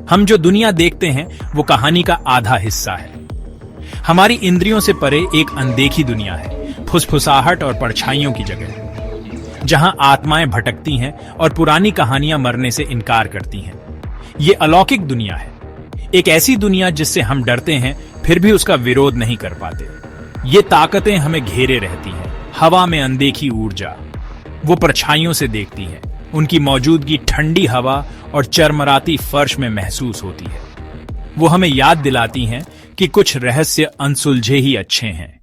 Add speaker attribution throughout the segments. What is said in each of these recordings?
Speaker 1: हम जो दुनिया देखते हैं वो कहानी का आधा हिस्सा है। हमारी इंद्रियों से परे एक अनदेखी दुनिया है, फुसफुसाहट और परछाइयों की जगह, जहां आत्माएं भटकती हैं और पुरानी कहानियां मरने से इनकार करती हैं। ये अलौकिक दुनिया है, एक ऐसी दुनिया जिससे हम डरते हैं फिर भी उसका विरोध नहीं कर पाते। ये ताकतें हमें घेरे रहती हैं, हवा में अनदेखी ऊर्जा, वो परछाइयों से देखती हैं, उनकी मौजूदगी ठंडी हवा और चरमराती फर्श में महसूस होती है। वो हमें याद दिलाती हैं कि कुछ रहस्य अनसुलझे ही अच्छे हैं।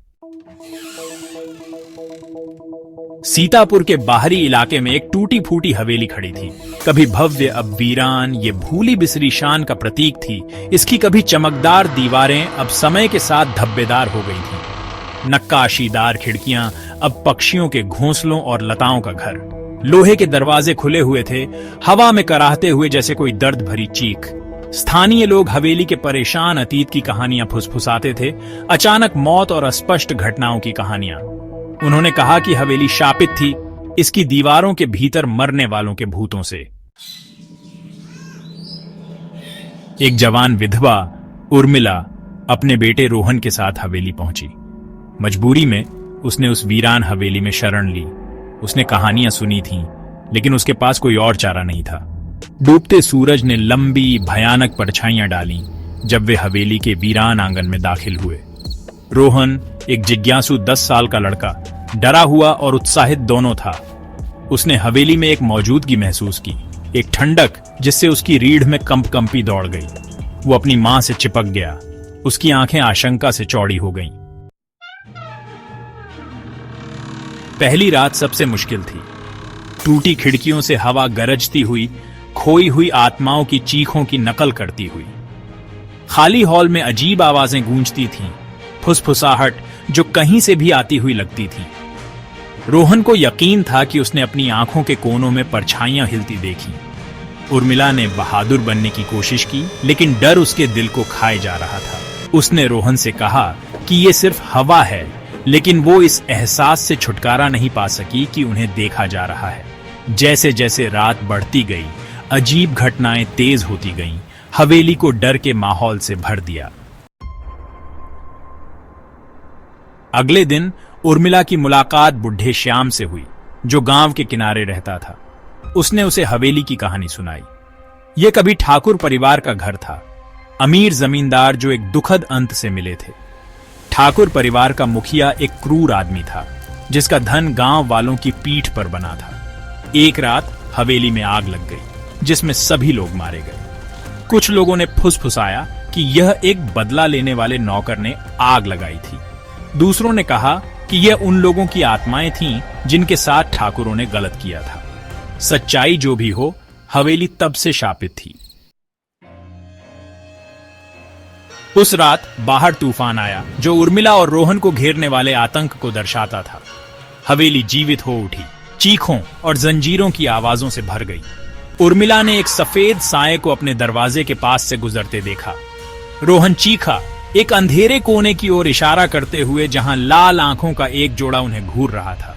Speaker 1: सीतापुर के बाहरी इलाके में एक टूटी फूटी हवेली खड़ी थी, कभी भव्य अब वीरान। ये भूली बिसरी शान का प्रतीक थी। इसकी कभी चमकदार दीवारें अब समय के साथ धब्बेदार हो गई थीं। नक्काशीदार खिड़कियां अब पक्षियों के घोंसलों और लताओं का घर। लोहे के दरवाजे खुले हुए थे, हवा में कराहते हुए जैसे कोई दर्द भरी चीख। स्थानीय लोग हवेली के परेशान अतीत की कहानियां फुसफुसाते थे, अचानक मौत और अस्पष्ट घटनाओं की कहानियां। उन्होंने कहा कि हवेली शापित थी, इसकी दीवारों के भीतर मरने वालों के भूतों से। एक जवान विधवा उर्मिला अपने बेटे रोहन के साथ हवेली पहुंची। मजबूरी में उसने उस वीरान हवेली में शरण ली। उसने कहानियां सुनी थीं, लेकिन उसके पास कोई और चारा नहीं था। डूबते सूरज ने लंबी भयानक परछाइयां डाली जब वे हवेली के वीरान आंगन में दाखिल हुए। रोहन, एक जिज्ञासु 10 साल का लड़का, डरा हुआ और उत्साहित दोनों था। उसने हवेली में एक मौजूदगी महसूस की, एक ठंडक जिससे उसकी रीढ़ में कंपकंपी दौड़ गई। वो अपनी मां से चिपक गया। उसकी आंखें आशंका से चौड़ी हो गईं। पहली रात सबसे मुश्किल थी। टूटी खिड़कियों से हवा गरजती हुई, खोई हुई आत्माओं की चीखों की नकल करती हुई। खाली हॉल में अजीब आवाजें गूंजती थीं, फुसफुसाहट जो कहीं से भी आती हुई लगती थी। रोहन को यकीन था कि उसने अपनी आंखों के कोनों में परछाइयां हिलती देखी। उर्मिला ने बहादुर बनने की कोशिश की, लेकिन डर उसके दिल को खाए जा रहा था। उसने रोहन से कहा कि ये सिर्फ हवा है, लेकिन वो इस एहसास से छुटकारा नहीं पा सकी कि उन्हें देखा जा रहा है। जैसे जैसे रात बढ़ती गई, अजीब घटनाएं तेज होती गईं, हवेली को डर के माहौल से भर दिया। अगले दिन उर्मिला की मुलाकात बुढ़े श्याम से हुई, जो गांव के किनारे रहता था। उसने उसे हवेली की कहानी सुनाई। यह कभी ठाकुर परिवार का घर था, अमीर जमींदार जो एक दुखद अंत से मिले थे। ठाकुर परिवार का मुखिया एक क्रूर आदमी था, जिसका धन गांव वालों की पीठ पर बना था। एक रात हवेली में आग लग गई, जिसमें सभी लोग मारे गए। कुछ लोगों ने फुसफुसाया कि यह एक बदला लेने वाले नौकर ने आग लगाई थी। दूसरों ने कहा कि यह उन लोगों की आत्माएं थीं जिनके साथ ठाकुरों ने गलत किया था। सच्चाई जो भी हो, हवेली तब से शापित थी। उस रात बाहर तूफान आया, जो उर्मिला और रोहन को घेरने वाले आतंक को दर्शाता था। हवेली जीवित हो उठी, चीखों और जंजीरों की आवाजों से भर गई। उर्मिला ने एक सफेद साए को अपने दरवाजे के पास से गुजरते देखा। रोहन चीखा, एक अंधेरे कोने की ओर इशारा करते हुए, जहां लाल आंखों का एक जोड़ा उन्हें घूर रहा था।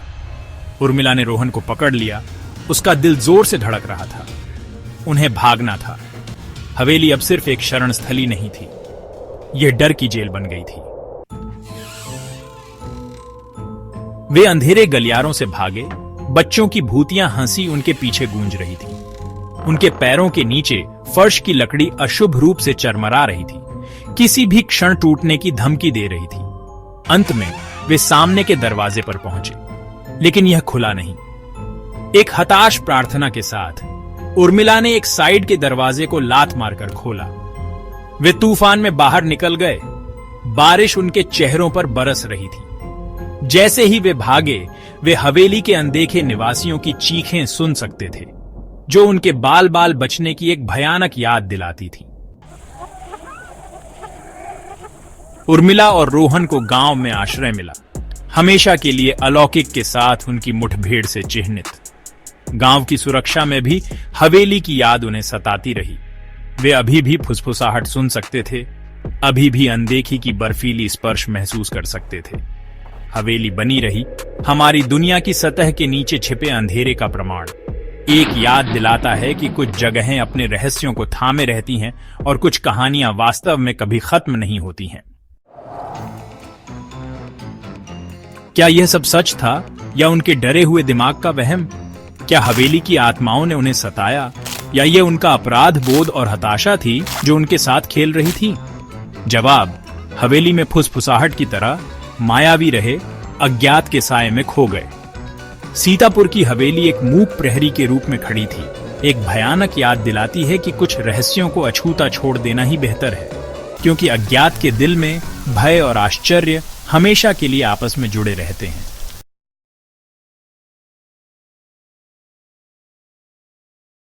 Speaker 1: उर्मिला ने रोहन को पकड़ लिया। उसका दिल जोर से धड़क रहा था। उन्हें भागना था। हवेली अब सिर्फ एक शरण स्थली नहीं थी, यह डर की जेल बन गई थी। वे अंधेरे गलियारों से भागे। बच्चों की भूतियां हंसी उनके पीछे गूंज रही थी। उनके पैरों के नीचे फर्श की लकड़ी अशुभ रूप से चरमरा रही थी, किसी भी क्षण टूटने की धमकी दे रही थी। अंत में वे सामने के दरवाजे पर पहुंचे, लेकिन यह खुला नहीं। एक हताश प्रार्थना के साथ उर्मिला ने एक साइड के दरवाजे को लात मारकर खोला। वे तूफान में बाहर निकल गए। बारिश उनके चेहरों पर बरस रही थी। जैसे ही वे भागे, वे हवेली के अनदेखे निवासियों की चीखें सुन सकते थे, जो उनके बाल बाल बचने की एक भयानक याद दिलाती थी। उर्मिला और रोहन को गांव में आश्रय मिला, हमेशा के लिए अलौकिक के साथ उनकी मुठभेड़ से चिह्नित। गांव की सुरक्षा में भी हवेली की याद उन्हें सताती रही। वे अभी भी फुसफुसाहट सुन सकते थे, अभी भी अनदेखी की बर्फीली स्पर्श महसूस कर सकते थे। हवेली बनी रही हमारी दुनिया की सतह के नीचे छिपे अंधेरे का प्रमाण, एक याद दिलाता है कि कुछ जगहें अपने रहस्यों को थामे रहती हैं और कुछ कहानियां वास्तव में कभी खत्म नहीं होती हैं। क्या यह सब सच था या उनके डरे हुए दिमाग का वहम? क्या हवेली की आत्माओं ने उन्हें सताया या ये उनका अपराध बोध और हताशा थी जो उनके साथ खेल रही थी? जवाब हवेली में फुसफुसाहट की तरह मायावी रहे, अज्ञात के साये में खो गए। सीतापुर की हवेली एक मूक प्रहरी के रूप में खड़ी थी, एक भयानक याद दिलाती है कि कुछ रहस्यों को अछूता छोड़ देना ही बेहतर है, क्योंकि अज्ञात के दिल में भय और आश्चर्य हमेशा के लिए आपस में जुड़े रहते हैं।